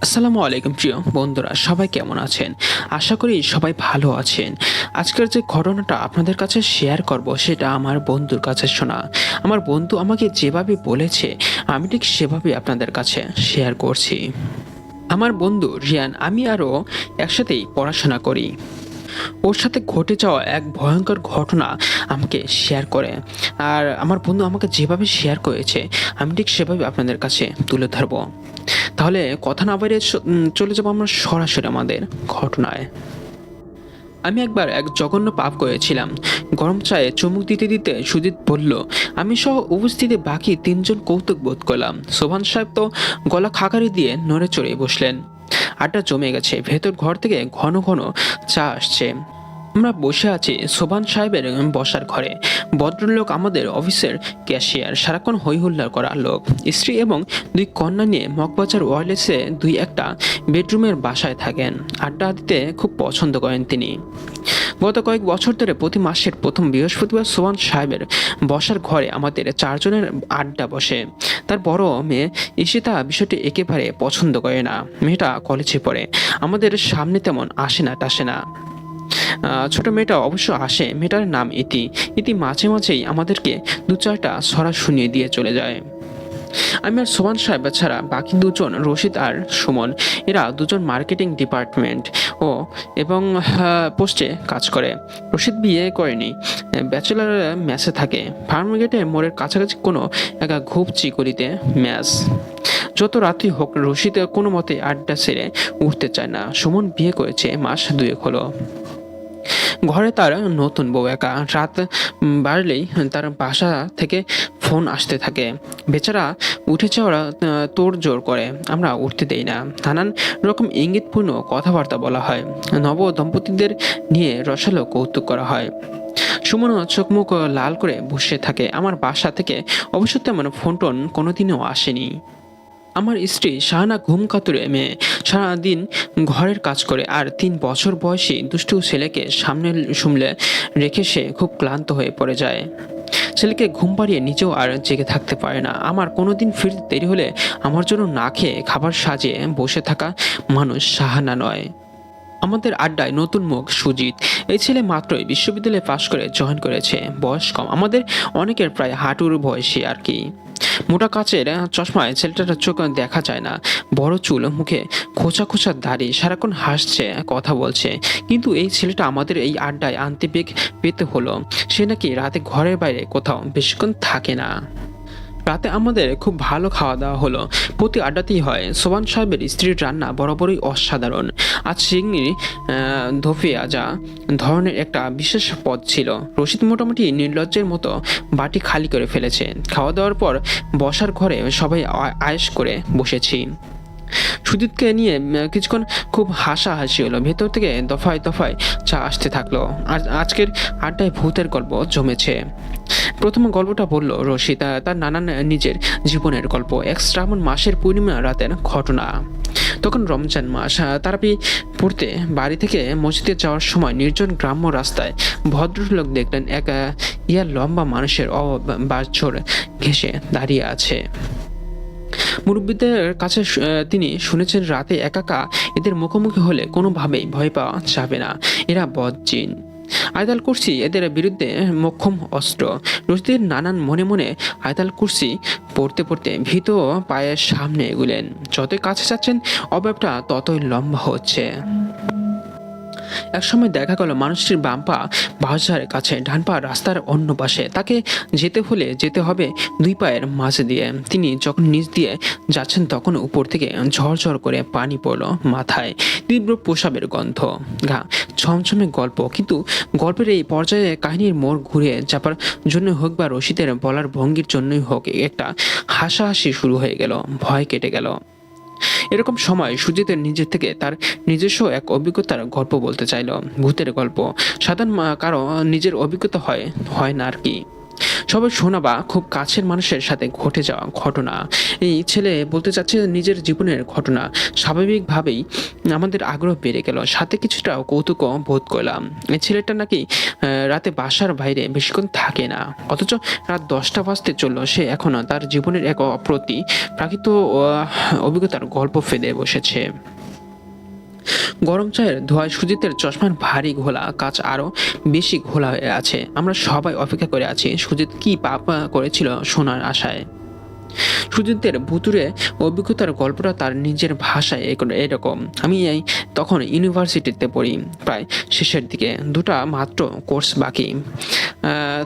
আসসালামু আলাইকুম প্রিয় বন্ধুরা, সবাই কেমন আছেন? আশা করি সবাই ভালো আছেন। আজকের যে ঘটনাটা আপনাদের কাছে শেয়ার করব সেটা আমার বন্ধুর কাছে শোনা। আমার বন্ধু আমাকে যেভাবে বলেছে আমি ঠিক সেভাবে আপনাদের কাছে শেয়ার করছি। আমার বন্ধু রিয়ান, আমি আরও একসাথেই পড়াশোনা করি। ওর সাথে ঘটে যাওয়া এক ভয়ঙ্কর ঘটনা আমাকে শেয়ার করে। আর আমার বন্ধু আমাকে যেভাবে শেয়ার করেছে আমি ঠিক সেভাবে আপনাদের কাছে তুলে ধরবো। তাহলে কথা না বাইরে চলে যাবো আমরা সরাসরি আমাদের ঘটনায়। আমি একবার এক জঘন্য পাপ করেছিলাম। গরম চায়ে চুমুক দিতে দিতে সুজিত বলল, আমি সহ উপস্থিতি বাকি তিনজন কৌতুক বোধ করলাম। সোভান সাহেব তো গলা খাকারি দিয়ে নড়ে চড়ে বসলেন। আড্ডা জমে গেছে, ভেতর ঘর থেকে ঘন ঘন চা আসছে। আমরা বসে আছি সোভান সাহেবের বসার ঘরে। ভদ্রলোক আমাদের অফিসের ক্যাশিয়ার, সারাক্ষণ হইহুল্লার করা লোক। স্ত্রী এবং দুই কন্যা নিয়ে মগবাজার ওয়ারলেসে দুই একটা বেডরুমের বাসায় থাকেন। আড্ডা দিতে খুব পছন্দ করেন তিনি। গত কয়েক বছর ধরে প্রতি মাসের প্রথম বৃহস্পতিবার সোভান সাহেবের বসার ঘরে আমাদের চারজনের আড্ডা বসে। তার বড় মেয়ে ঈশিতা বিষয়টি একেবারে পছন্দ করে না। মেয়েটা কলেজে পড়ে, আমাদের সামনে তেমন আসে না টাসে না। ছোট মেয়েটা অবশ্য আসে। মেয়েটার নাম ইতি। ইতি মাঝে মাঝেই আমাদেরকে দু চারটা ছড়া শুনিয়ে দিয়ে চলে যায়। আমি আর সোমান সাহেব ছাড়া বাকি দুজন, রশিদ আর সুমন, এরা দুজন মার্কেটিং ডিপার্টমেন্ট এবং পোস্টে কাজ করে। রশিদ বিয়ে করেনি, ব্যাচেলার মেসে থাকে। ফার্মগেটে মোড়ের কাছাকাছি কোনো একা ঘুপচি করিতে ম্যাচ। যত রাত্রি হোক রশিদ কোনো মতে আড্ডা সেরে উঠতে চায় না। সুমন বিয়ে করেছে মাস দুয়েক হলো। ঘরে তার নতুন বউ একা। রাত বাড়লেই তার বাসা থেকে ফোন আসতে থাকে। বেচারা উঠে যাওয়ারা তোড় জোর করে, আমরা উঠতে দেই না। নানান রকম ইঙ্গিতপূর্ণ কথাবার্তা বলা হয়। নব দম্পতিদের নিয়ে রসালো কৌতুক করা হয়। সুমন চোখ মুখ লাল করে বসে থাকে। আমার বাসা থেকে অবশ্য তেমন ফোন টোন কোনোদিনও আসেনি। আমার স্ত্রী শাহানা ঘুম কাতুরে মেয়ে, সারাদিন ঘরের কাজ করে আর 3 বছর বয়সী দুষ্টু ছেলেকে সামনে সামলে রেখে সে খুব ক্লান্ত হয়ে পড়ে যায়। ছেলেকে ঘুম পাড়িয়ে নিজেও আর জেগে থাকতে পারে না। আমার কোনোদিন ফিরতে দেরি হলে আমার জন্য না খেয়ে খাবার সাজিয়ে বসে থাকা মানুষ শাহানা নয়। আমাদের আড্ডায় নতুন মুখ সুজিত। এই ছেলে মাত্রই বিশ্ববিদ্যালয়ে পাশ করে জয়েন করেছে। বয়স কম, আমাদের অনেকের প্রায় হাঁটুর বয়সী আর কি। মোটা কাচের চশমায় ছেলেটার চোখ দেখা যায় না। বড় চুল, মুখে খোঁচা খোঁচা দাড়ি, সারাক্ষণ হাসছে, কথা বলছে। কিন্তু এই ছেলেটা আমাদের এই আড্ডায় আনতে পেতে হলো। সে নাকি রাতে ঘরের বাইরে কোথাও বেশিক্ষণ থাকে না। রাতে আমাদের খুব ভালো খাওয়া দাওয়া হলো। প্রতি আড্ডাতেই হয়। সোবান সাহেবের স্ত্রীর রান্না বরাবরই অসাধারণ। আজ চিংড়ি ধোফিয়া যা ধরনের একটা বিশেষ পদ ছিল। রশিদ মোটামুটি নির্লজ্জের মতো বাটি খালি করে ফেলেছে। খাওয়া দাওয়ার পর বসার ঘরে সবাই আয়েশ করে বসেছি। সুজিতকে নিয়ে কিছুক্ষণ খুব হাসাহাসি হলো। ভেতর থেকে দফায় দফায় চা আসতে থাকলো। আর আজকের আড্ডায় ভূতের গল্প জমেছে। প্রথম গল্পটা বলল রশিদ, তার নানান নিজের জীবনের গল্প। এক শ্রাবণ মাসের পূর্ণিমা রাতের ঘটনা। তখন রমজান মাস। তারাপি পড়তে বাড়ি থেকে মসজিদে যাওয়ার সময় নির্জন গ্রাম্য রাস্তায় ভদ্রলোক দেখলেন এক লম্বা মানুষের বাছর ঘেঁষে দাঁড়িয়ে আছে। মুরব্বীদের কাছে তিনি শুনেছেন রাতে একাকা এদের মুখোমুখি হলে কোনোভাবেই ভয় পাওয়া যাবে না, এরা বদজিন। আয়তাল কুরসি এদের বিরুদ্ধে মোক্ষম অস্ত্র। রশিদের নানান মনে মনে আয়তাল কুরসি পড়তে পড়তে ভীত পায়ের সামনে এগুলেন। যতই কাছে যাচ্ছেন অবয়বটা ততই লম্বা হচ্ছে। একসময় দেখা গেল মানুষটির বাম পা বাজারের কাছে, ডান পা রাস্তার অন্য পাশে। তাকে যেতে হবে দুই পায়ের মাঝে দিয়ে। তিনি যখন নিচ দিয়ে যাচ্ছেন তখন উপর থেকে ঝরঝর করে পানি পড়লো মাথায়। তীব্র প্রসাবের গন্ধ, ঘা, ছমছমে গল্প। কিন্তু গল্পের এই পর্যায়ে কাহিনীর মোড় ঘুরে যাবার জন্য হোক বা রশিদের বলার ভঙ্গির জন্যই হোক একটা হাসাহাসি শুরু হয়ে গেল। ভয় কেটে গেল। এরকম সময় সুজিতের নিজের থেকে তার নিজস্ব এক অভিজ্ঞতার গল্প বলতে চাইল। ভূতের গল্প। সাধারণ কারো নিজের অভিজ্ঞতা হয় না আর কি। সবাই শোনা বা খুব কাছের মানুষের সাথে ঘটে যাওয়া ঘটনা। এই ছেলে বলতে চাচ্ছে নিজের জীবনের ঘটনা। স্বাভাবিকভাবেই আমাদের আগ্রহ বেড়ে গেল, সাথে কিছুটা কৌতুক বোধ করলাম। এই ছেলেটা নাকি রাতে বাসার বাইরে বেশিক্ষণ থাকে না, অথচ রাত 10টা বাজতে চললো সে এখনও তার জীবনের এক অপ্রতি প্রাকৃত অভিজ্ঞতার গল্প ফেলে বসেছে। গরম চায়ের ধোঁয়ায় সুজিতের চশমার ভারী ঘোলা কাঁচ আরো বেশি ঘোলা হয়ে আছে। আমরা সবাই অপেক্ষা করে আছি সুজিত কি পাপ করেছিল শোনার আশায়। সুজিতের ভুতুরে অভিজ্ঞতার গল্পটা তার নিজের ভাষায় এরকম। আমি তখন ইউনিভার্সিটিতে পড়ি, প্রায় শেষের দিকে, দুটা মাত্র কোর্স বাকি।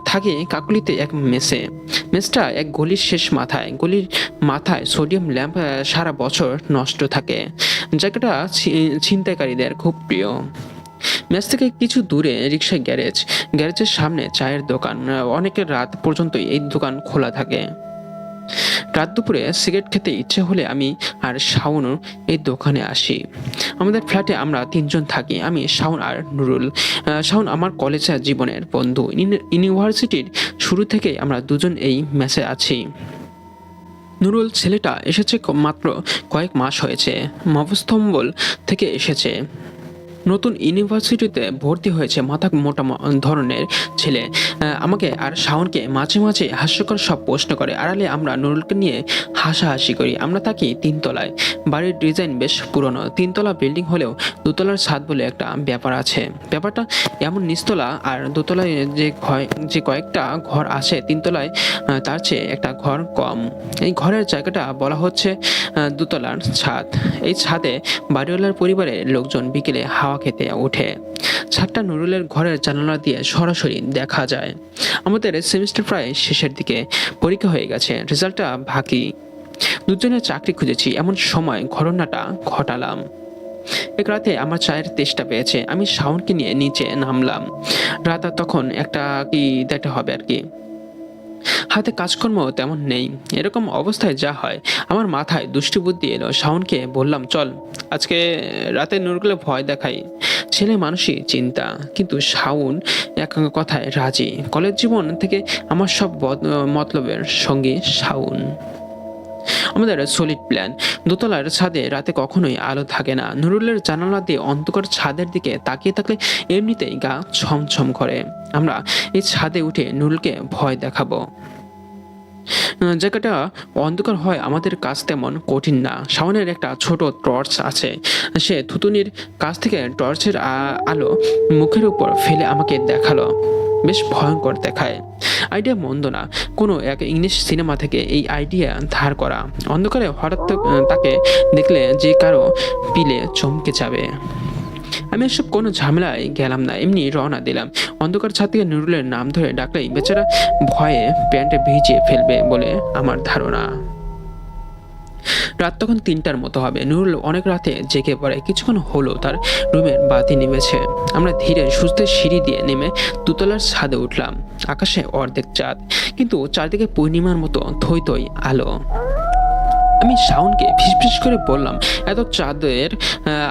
থাকি কাকুলিতে এক মেসটা এক গলির শেষ মাথায়। গলির মাথায় সোডিয়াম ল্যাম্প সারা বছর নষ্ট থাকে। জায়গাটা ছিনতাইকারীদের খুব প্রিয়। মেস থেকে কিছু দূরে রিক্সা গ্যারেজের সামনে চায়ের দোকান। অনেকের রাত পর্যন্ত এই দোকান খোলা থাকে। রাত দুপুরে সিগারেট খেতে ইচ্ছে হলে আমি আর শাওন এই দোকানে আসি। আমাদের ফ্ল্যাটে আমরা 3জন থাকি, আমি, শাওন আর নুরুল। শাওন আমার কলেজ জীবনের বন্ধু। ইউনিভার্সিটির শুরু থেকেই আমরা দুজন এই মেসে আছি। নুরুল ছেলেটা এসেছে মাত্র কয়েক মাস হয়েছে, মফস্তম্বল থেকে এসেছে। নতুন ইউনিভার্সিটিতে ভর্তি হয়েছে, মাথা মোটা ধরনের ছেলে। আমাকে আর শাওনকে মাঝে মাঝে হাস্যকর সব প্রশ্ন করে। আড়ালে আমরা নুরুলকে নিয়ে হাসাহাসি করি। আমরা থাকি 3তলায়। বাড়ির ডিজাইন বেশ পুরনো, 3তলা বিল্ডিং হলেও 2তলার ছাদ বলে একটা ব্যাপার আছে। ব্যাপারটা এমন, নিচতলা আর 2তলায় যে কয়েকটা ঘর আছে, 3তলায় তার চেয়ে একটা ঘর কম। এই ঘরের জায়গাটা বলা হচ্ছে 2তলার ছাদ। এই ছাদে বাড়িওয়ালার পরিবারের লোকজন বিকেলে হাওয়া খেতে ওঠে। ছাদটা নুরুলের ঘরের জানালা দিয়ে সরাসরি দেখা যায়। আমাদের সেমিস্টার প্রায় শেষের দিকে, পরীক্ষা হয়ে গেছে, রেজাল্টটা বাকি। দুজনে চাকরি খুঁজেছি, এমন সময় ঘটনাটা ঘটালাম। এক রাতে আমার চায়ের তেষ্টা পেয়েছে, আমি শাওনকে নিয়ে নিচে নামলাম। রাত তখন একটা কি দেখতে হবে আর কি। হাতে কাজকর্ম তেমন নেই। এরকম অবস্থায় যা হয়, আমার মাথায় দুষ্টি বুদ্ধি এলো। শাওনকে বললাম, চল আজকে রাতে নুরুলকে ভয় দেখাই। ছেলে মানুষই চিন্তা, কিন্তু শাওন এক কথায় রাজি। কলেজ জীবন থেকে আমার সব মতলবের সঙ্গী শাওন। আমাদের সলিড প্ল্যান। দোতলার ছাদে রাতে কখনোই আলো থাকে না। নুরুলের জানালা দিয়ে অন্ধকার ছাদের দিকে তাকিয়ে থাকলে এমনিতেই গা ছমছম করে। আমরা এই ছাদে উঠে নুরুলকে ভয় দেখাবো। জায়গাটা অন্ধকার হয় আমাদের কাজ তেমন কঠিন না। শাওনের একটা ছোট টর্চ আছে। সে থুতুনির কাছ থেকে টর্চের আলো মুখের উপর ফেলে আমাকে দেখালো। বেশ ভয়ঙ্কর দেখায়। আইডিয়া মন্দ না, কোনো এক ইংলিশ সিনেমা থেকে এই আইডিয়া ধার করা। অন্ধকারে হঠাৎ তাকে দেখলে যে কারো পিলে চমকে যাবে। আমি এসব কোনো ঝামেলায় গেলাম না, এমনি রওনা দিলাম। অন্ধকার ছাদ থেকে নুরুলের নাম ধরে ডাকলেই বেচারা ভয়ে প্যান্টে ভিজিয়ে ফেলবে বলে আমার ধারণা। রাত তখন 3টার মতো হবে। নুরুল অনেক রাতে জেগে পড়ে। কিছুক্ষণ হলো তার রুমের বাতি নিভেছে। আমরা ধীরে সুস্থে সিঁড়ি দিয়ে নেমে 2তলার ছাদে উঠলাম। আকাশে অর্ধেক চাঁদ, কিন্তু চারদিকে পূর্ণিমার মতো থই থই আলো। আমি শাওনকে ফিসফিস করে বললাম, এত চাঁদের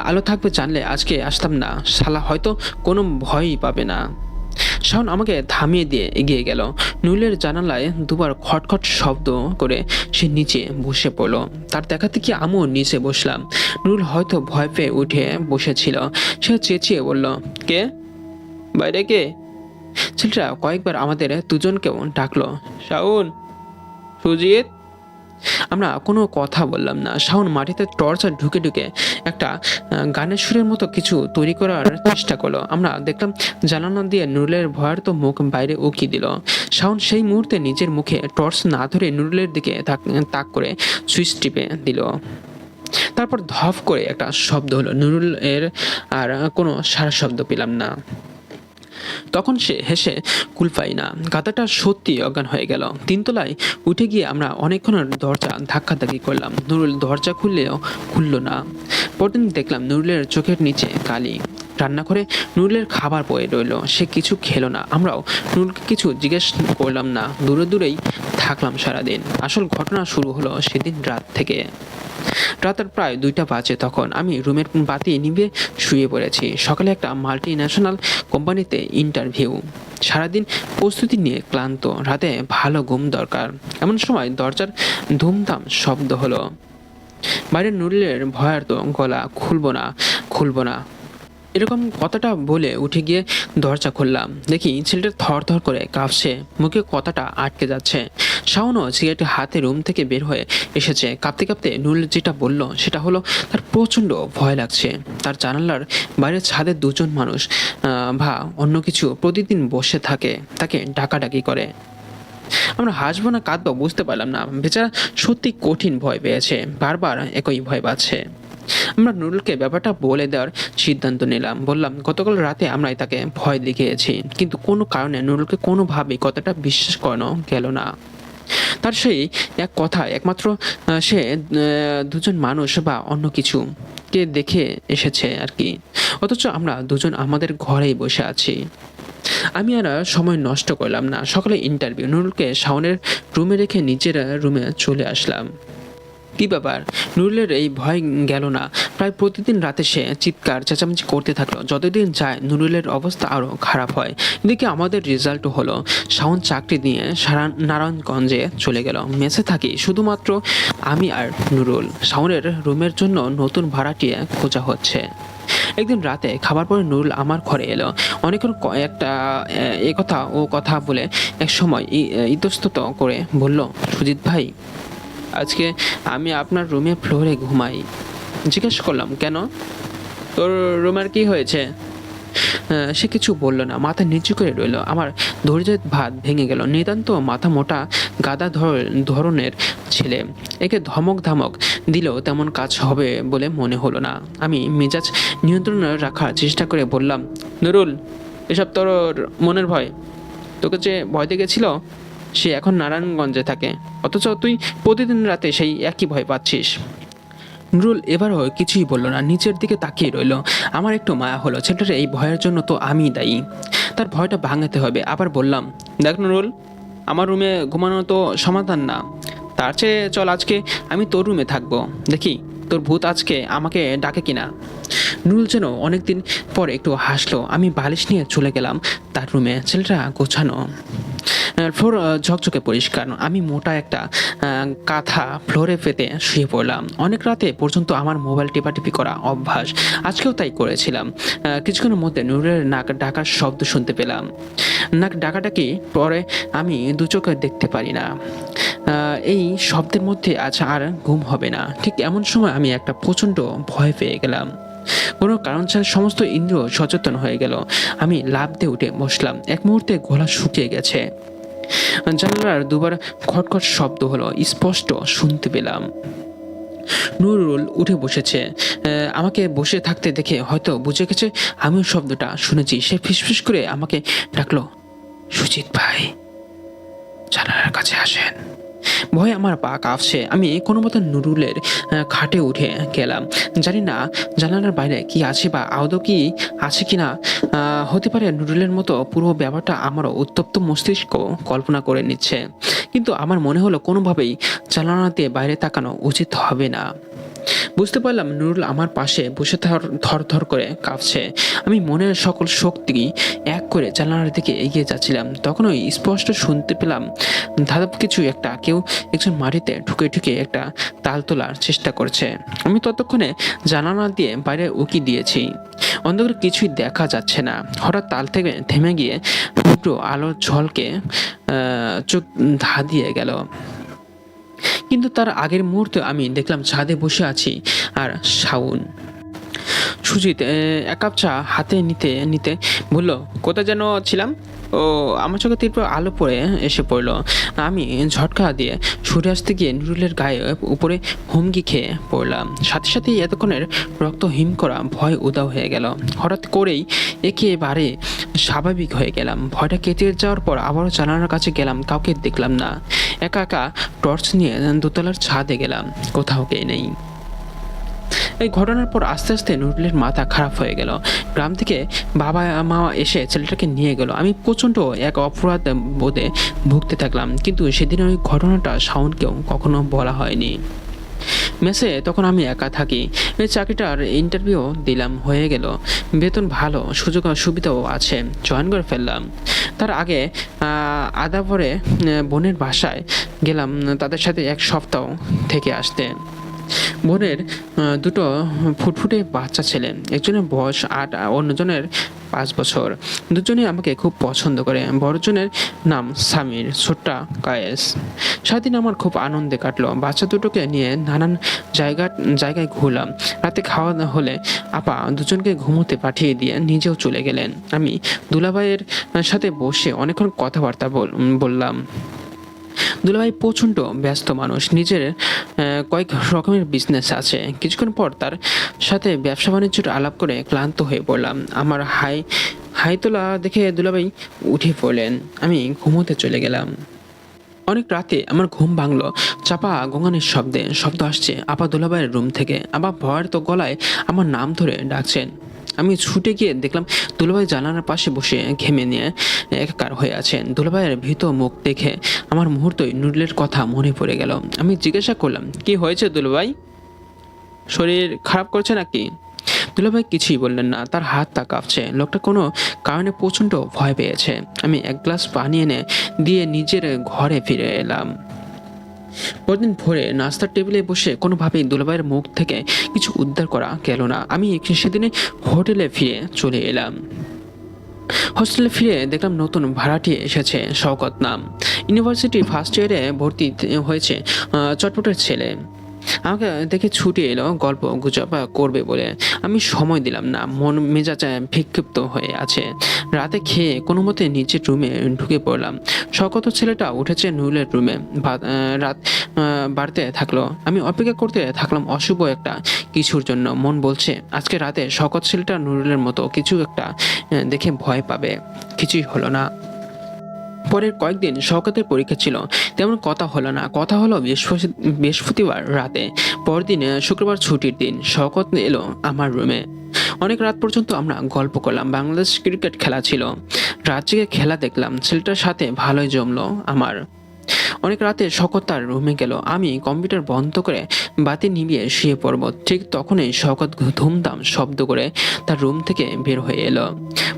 আলো থাকবে জানলে আজকে আসতাম না, শালা হয়তো কোনো ভয়ই পাবে না। শাওন আমাকে থামিয়ে দিয়ে এগিয়ে গেল। নুরুলের জানালায় দুবার খটখট শব্দ করে সে নিচে বসে পড়ল। তার দেখাতে কি আমিও নিচে বসলাম। নুরুল হয়তো ভয় পেয়ে উঠে বসেছিল। সে চেঁচিয়ে বলল, কে? বাইরে কে? ছেলেটা কয়েকবার আমাদের দুজনকেও ডাকলো, শাওন, সুজিত। আমরা কোনো কথা বললাম না। শাওন মাটিতে টর্চ ঢুকে ঢুকে একটা গানের সুরের মতো কিছু তৈরি করার চেষ্টা করলো। আমরা দেখলাম জানালা দিয়ে নুরুলের ভয়ার্ত মুখ বাইরে উকি দিল। শাওন সেই মুহূর্তে নিজের মুখে টর্চ না ধরে নুরুলের দিকে তাক করে সুইচ টিপে দিল। তারপর ধপ করে একটা শব্দ হলো। নুরুলের আর কোনো সারা শব্দ পেলাম না। তখন সে হেসে কুলপাই না। গাধাটা সত্যি অজ্ঞান হয়ে গেল। 3তলায় উঠে গিয়ে আমরা অনেকক্ষণ দরজা ধাক্কাধাক্কি করলাম। নুরুল দরজা খুললেও খুলল না। পরদিন দেখলাম নুরুলের চোখের নিচে কালি। রান্নাঘরে নুরুলের খাবার পড়ে রইল, সে কিছু খেলো না। আমরাও নুরুলকে কিছু জিজ্ঞেস করলাম না, দূরে দূরেই থাকলাম সারাদিন। আসল ঘটনা শুরু হলো সেদিন রাত থেকে। রাতের প্রায় 2টা বাজে তখন। আমি রুমের বাতি নিভে শুয়ে পড়েছি। সকালে একটা মাল্টি ন্যাশনাল কোম্পানিতে ইন্টারভিউ। সারাদিন প্রস্তুতি নিয়ে ক্লান্ত, রাতে ভালো ঘুম দরকার। এমন সময় দরজার ধুমধাম শব্দ হলো। বাইরে নুরুলের ভয়ার্ত গলা, খুলবো না এরকম কথাটা বলে উঠে গিয়ে দরজা খুললাম। দেখি ছেলেটা থর থর করে কাঁপছে, মুখে কথাটা আটকে যাচ্ছে। শাওনও সিগারেট হাতে রুম থেকে বের হয়ে এসেছে। কাঁপতে কাঁপতে নুরুল যেটা বলল সেটা হলো তার প্রচণ্ড ভয় লাগছে। তার জানালার বাইরে ছাদে দুজন মানুষ বা অন্য কিছু প্রতিদিন বসে থাকে, তাকে ডাকাডাকি করে। আমরা হাসবো না কাঁদবো বুঝতে পারলাম না। বেচারা সত্যি কঠিন ভয় পেয়েছে, বারবার একই ভয় পাচ্ছে। আমরা নুরুলকে ব্যাপারটা বলে দেওয়ার সিদ্ধান্ত নিলাম। বললাম, গতকাল রাতে আমরাই তাকে ভয় দেখিয়েছি, কিন্তু কোনো কারণে নুরুলকে কোনোভাবেই কথাটা বিশ্বাস করানো গেল না। তার সেই এক কথা একমাত্র সে দুজন মানুষ বা অন্য কিছু কে দেখে এসেছে আর কি। অথচ আমরা দুজন আমাদের ঘরেই বসে আছি। আমি আর সময় নষ্ট করলাম না। সকালে ইন্টারভিউ। নুরুলকে শাওনের রুমে রেখে নিজের রুমে চলে আসলাম। কি ব্যাপার? নুরুলের এই ভয় গেল না। প্রায় প্রতিদিন রাতে সে চিৎকার চেঁচামেচি করতে থাকলো। যতদিন যায় নুরুলের অবস্থা আরও খারাপ হয়। এদিকে আমাদের রেজাল্টও হলো। শাওন চাকরি নিয়ে নারায়ণগঞ্জে চলে গেল। মেসে থাকি শুধুমাত্র আমি আর নুরুল। শাওনের রুমের জন্য নতুন ভাড়াটিয়া খোঁজা হচ্ছে। একদিন রাতে খাবার পরে নুরুল আমার ঘরে এলো। অনেকক্ষণ একটা এ কথা ও কথা বলে এক সময় ইতস্তত করে বলল, সুজিত ভাই, আজকে আমি আপনার রুমে ফ্লোরে ঘুমাই। জিজ্ঞেস করলাম, কেন? তোর রুমের কি হয়েছে? সে কিছু বলল না, মাথা নিচু করে রইল। আমার ধৈর্যের ভাত ভেঙে গেল। নিতান্ত মাথা মোটা গাদা ধরনের ছেলে, একে ধমক দিলেও তেমন কাজ হবে বলে মনে হলো না। আমি মেজাজ নিয়ন্ত্রণে রাখার চেষ্টা করে বললাম, নুরুল, এসব তোর মনের ভয়। তোকে যে ভয় দেখেছিল সে এখন নারায়ণগঞ্জে থাকে, অথচ তুই প্রতিদিন রাতে সেই একই ভয় পাচ্ছিস। নুরুল এবারও কিছুই বলল না, নিচের দিকে তাকিয়ে রইল। আমার একটু মায়া হলো। ছেলেটার এই ভয়ের জন্য তো আমিই দায়ী। তার ভয়টা ভাঙাতে হবে। আবার বললাম, দেখ নুরুল, আমার রুমে ঘুমানো তো সমাধান না। তার চেয়ে চল আজকে আমি তোর রুমে থাকবো, দেখি তোর ভূত আজকে আমাকে ডাকে কিনা। নুরুল যেন অনেকদিন পর একটু হাসলো। আমি বালিশ নিয়ে চলে গেলাম তার রুমে। ছেলেটা গোছানো, ফ্লোর ঝকঝকে পরিষ্কার। আমি মোটা একটা কাঁথা ফ্লোরে পেতে শুয়ে পড়লাম। অনেক রাতে পর্যন্ত আমার মোবাইল টিপাটিপি করা অভ্যাস, আজকেও তাই করেছিলাম। কিছুক্ষণের মধ্যে নুরুলের নাক ডাকার শব্দ শুনতে পেলাম। নাক ডাকাটাকি পরে আমি দু চোখে দেখতে পারি না। এই শব্দের মধ্যে আজ আর ঘুম হবে না। ঠিক এমন সময় আমি একটা প্রচণ্ড ভয় পেয়ে গেলাম। কোনো কারণ ছাড়া সমস্ত ইন্দ্রিয় সচেতন হয়ে গেল। আমি লাফ দিয়ে উঠে বসলাম। এক মুহূর্তে গলা শুকিয়ে গেছে। জানালার দুবার খটখট শব্দ হলো, স্পষ্ট শুনতে পেলাম। নুরুল উঠে বসেছে। আমাকে বসে থাকতে দেখে হয়তো বুঝে গেছে আমিও শব্দটা শুনেছি। সে ফিসফিস করে আমাকে ডাকলো, সুজিত ভাই, জানালার কাছে আসেন। ভয়ে আমার পা কাঁপছে। আমি কোনো মতো নুরুলের খাটে উঠে গেলাম। জানি না জানালার বাইরে কি আছে বা আদৌ কি আছে কিনা। হতে পারে নুরুলের মতো পুরো ব্যাপারটা আমারও উত্তপ্ত মস্তিষ্ক কল্পনা করে নিচ্ছে। কিন্তু আমার মনে হলো কোনোভাবেই জানালা দিয়ে বাইরে তাকানো উচিত হবে না। বুঝতে পারলাম নুরুল আমার পাশে বসে থর থর করে কাঁপছে। আমি মনের সকল শক্তি এক করে জানালার দিকে এগিয়ে যাচ্ছিলাম। তখনই স্পষ্ট শুনতে পেলাম ধাপ কিছু একটা, কেউ একজন মাটিতে ঢুকে একটা তাল তোলার চেষ্টা করছে। আমি ততক্ষণে জানালা দিয়ে বাইরে উকি দিয়েছি। অন্ধকারে কিছুই দেখা যাচ্ছে না। হঠাৎ তাল থেকে থেমে গিয়ে দুটো আলোর ঝলকে চোখ ধা দিয়ে গেল। কিন্তু তার আগের মুহূর্তে আমি দেখলাম ছাদে বসে আছি আর শাওন। সুজিত এক কাপ চা হাতে নিতে নিতে বলল, কোথায় যেন ছিলাম? ও আমার চোখে তীব্র আলো পড়ে এসে পড়লো। আমি ঝটকা দিয়ে সরে আসতে গিয়ে নুরুলের গায়ে উপরে হুমকি খেয়ে পড়লাম। সাথে সাথেই এতক্ষণের রক্ত হিম করা ভয় উদাও হয়ে গেল। হঠাৎ করেই একেবারে স্বাভাবিক হয়ে গেলাম। ভয়টা কেটে যাওয়ার পর আবারও জানালার কাছে গেলাম। কাউকে দেখলাম না। একা একা টর্চ নিয়ে দোতলার ছাদে গেলাম। কোথাও কে নেই। এই ঘটনার পর আস্তে আস্তে নুরুলের মাথা খারাপ হয়ে গেল। গ্রাম থেকে বাবা মা এসে ছেলেটাকে নিয়ে গেল। আমি প্রচণ্ড এক অপরাধ বোধে ভুগতে থাকলাম। কিন্তু সেদিন ওই ঘটনাটা শাওনকেও কখনো বলা হয়নি। মেসে তখন আমি একা থাকি। এই চাকরিটার ইন্টারভিউ দিলাম, হয়ে গেল। বেতন ভালো, সুযোগ সুবিধাও আছে, জয়েন করে ফেললাম। তার আগে আদা পরে বোনের বাসায় গেলাম তাদের সাথে এক সপ্তাহ থেকে আসতে। বোনের দুটো ফুটফুটে বাচ্চা ছেলে, একজনের বয়স 8, অন্যজনের 5 বছর। দুজনেই আমাকে খুব পছন্দ করে। বড়জনের নাম সামির, ছোট্টা কায়েস। সারাদিন আমার খুব আনন্দে কাটলো। বাচ্চা দুটোকে নিয়ে নানান জায়গায় ঘুরলাম। রাতে খাওয়া দাওয়া হলে আপা দুজনকে ঘুমোতে পাঠিয়ে দিয়ে নিজেও চলে গেলেন। আমি দুলাভাইয়ের সাথে বসে অনেকক্ষণ কথাবার্তা বললাম। দুলাভাই প্রচণ্ড ব্যস্ত মানুষ, নিজের কয়েক রকমের বিজনেস আছে। কিছুক্ষণ পর তার সাথে ব্যবসা বাণিজ্যের আলাপ করে ক্লান্ত হয়ে পড়লাম। আমার হাই তোলা দেখে দুলাভাই উঠে পড়লেন। আমি ঘুমোতে চলে গেলাম। অনেক রাতে আমার ঘুম ভাঙলো চাপা গঙ্গানির শব্দ আসছে আপা দুলাভাইয়ের রুম থেকে। আবার ভয়ের তো গলায় আমার নাম ধরে ডাকছেন। আমি ছুটে গিয়ে দেখলাম দুলাভাই জানালার পাশে বসে ঘেমে নিয়ে একাকার হয়ে আছেন। দুলাভাইয়ের ভীত মুখ দেখে আমার মুহূর্তই নুডলের কথা মনে পড়ে গেল। আমি জিজ্ঞাসা করলাম, কি হয়েছে দুলাভাই? শরীর খারাপ করছে নাকি? দুলাভাই কিছুই বললেন না, তার হাতটা কাঁপছে। লোকটা কোনো কারণে প্রচণ্ড ভয় পেয়েছে। আমি এক গ্লাস পানি এনে দিয়ে নিজের ঘরে ফিরে এলাম। পরদিন ভোরে নাস্তার টেবিলে বসে কোনোভাবেই দুলাভাইয়ের মুখ থেকে কিছু উদ্ধার করা গেল না। আমি সেদিনে হোটেলে ফিরে চলে এলাম। হোস্টেলে ফিরে দেখলাম নতুন ভাড়াটি এসেছে, শওকত নাম। ইউনিভার্সিটি ফার্স্ট ইয়ারে ভর্তি হয়েছে, চটপটের ছেলে। আমাকে দেখে ছুটে এলো গল্প গুজব করবে বলে। আমি সময় দিলাম না, মন মেজাজ বিক্ষিপ্ত হয়ে আছে। রাতে খেয়ে কোনো মতে নিচের রুমে ঢুকে পড়লাম। শওকত ছেলেটা উঠেছে নুরুলের রুমে, রাত বাড়তে থাকলো। আমি অপেক্ষা করতে থাকলাম অশুভ একটা কিছুর জন্য। মন বলছে আজকে রাতে শওকত ছেলেটা নুরুলের মতো কিছু একটা দেখে ভয় পাবে। কিছুই হলো না। পরের কয়েকদিন শওকতের পরীক্ষা ছিল, তেমন কথা হলো না। কথা হলো বৃহস্পতিবার রাতে। পরদিন শুক্রবার ছুটির দিন। শওকত এলো আমার রুমে। অনেক রাত পর্যন্ত আমরা গল্প করলাম। বাংলাদেশ ক্রিকেট খেলা ছিল, রাত জেগে খেলা দেখলাম। ছেলেটার সাথে ভালোই জমলো আমার। অনেক রাতে শওকত তার রুমে গেল। আমি কম্পিউটার বন্ধ করে বাতি নিভিয়ে শুয়ে পড়ব। ঠিক তখনই শওকত ধুমধাম শব্দ করে তার রুম থেকে বের হয়ে এলো।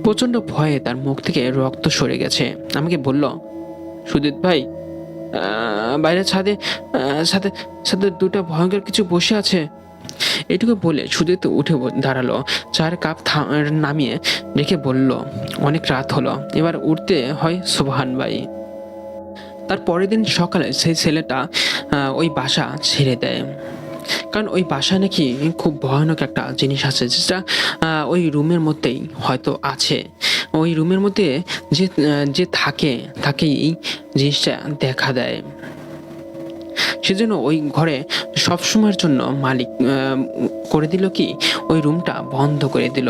প্রচণ্ড ভয়ে তার মুখ থেকে রক্ত সরে গেছে। আমাকে বলল, সুজিত ভাই, বাইরে ছাদে সাথে সাথে দুটো ভয়ঙ্কর কিছু বসে আছে। এটুকু বলে সুজিত উঠে দাঁড়ালো, চায়ের কাপ নামিয়ে রেখে বলল, অনেক রাত হলো, এবার উঠতে হয় সোবহান ভাই। তার পরের দিন সকালে সেই ছেলেটা ওই বাসা ছেড়ে দেয়। কারণ ওই বাসায় নাকি খুব ভয়ানক একটা জিনিস আছে, যেটা ওই রুমের মধ্যেই হয়তো আছে। ওই রুমের মধ্যে যে থাকে এই জিনিসটা দেখা দেয়। সেজন্য ওই ঘরে সবসময়ের জন্য মালিক করে দিল কি, ওই রুমটা বন্ধ করে দিল।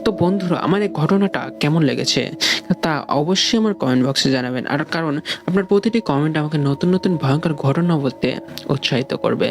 তো বন্ধুরা, আমার এই ঘটনাটা কেমন লেগেছে তা অবশ্যই আমার কমেন্ট বক্সে জানাবেন। আর কারণ আপনার প্রতিটি কমেন্ট আমাকে নতুন নতুন ভয়ঙ্কর ঘটনা বলতে উৎসাহিত করবে।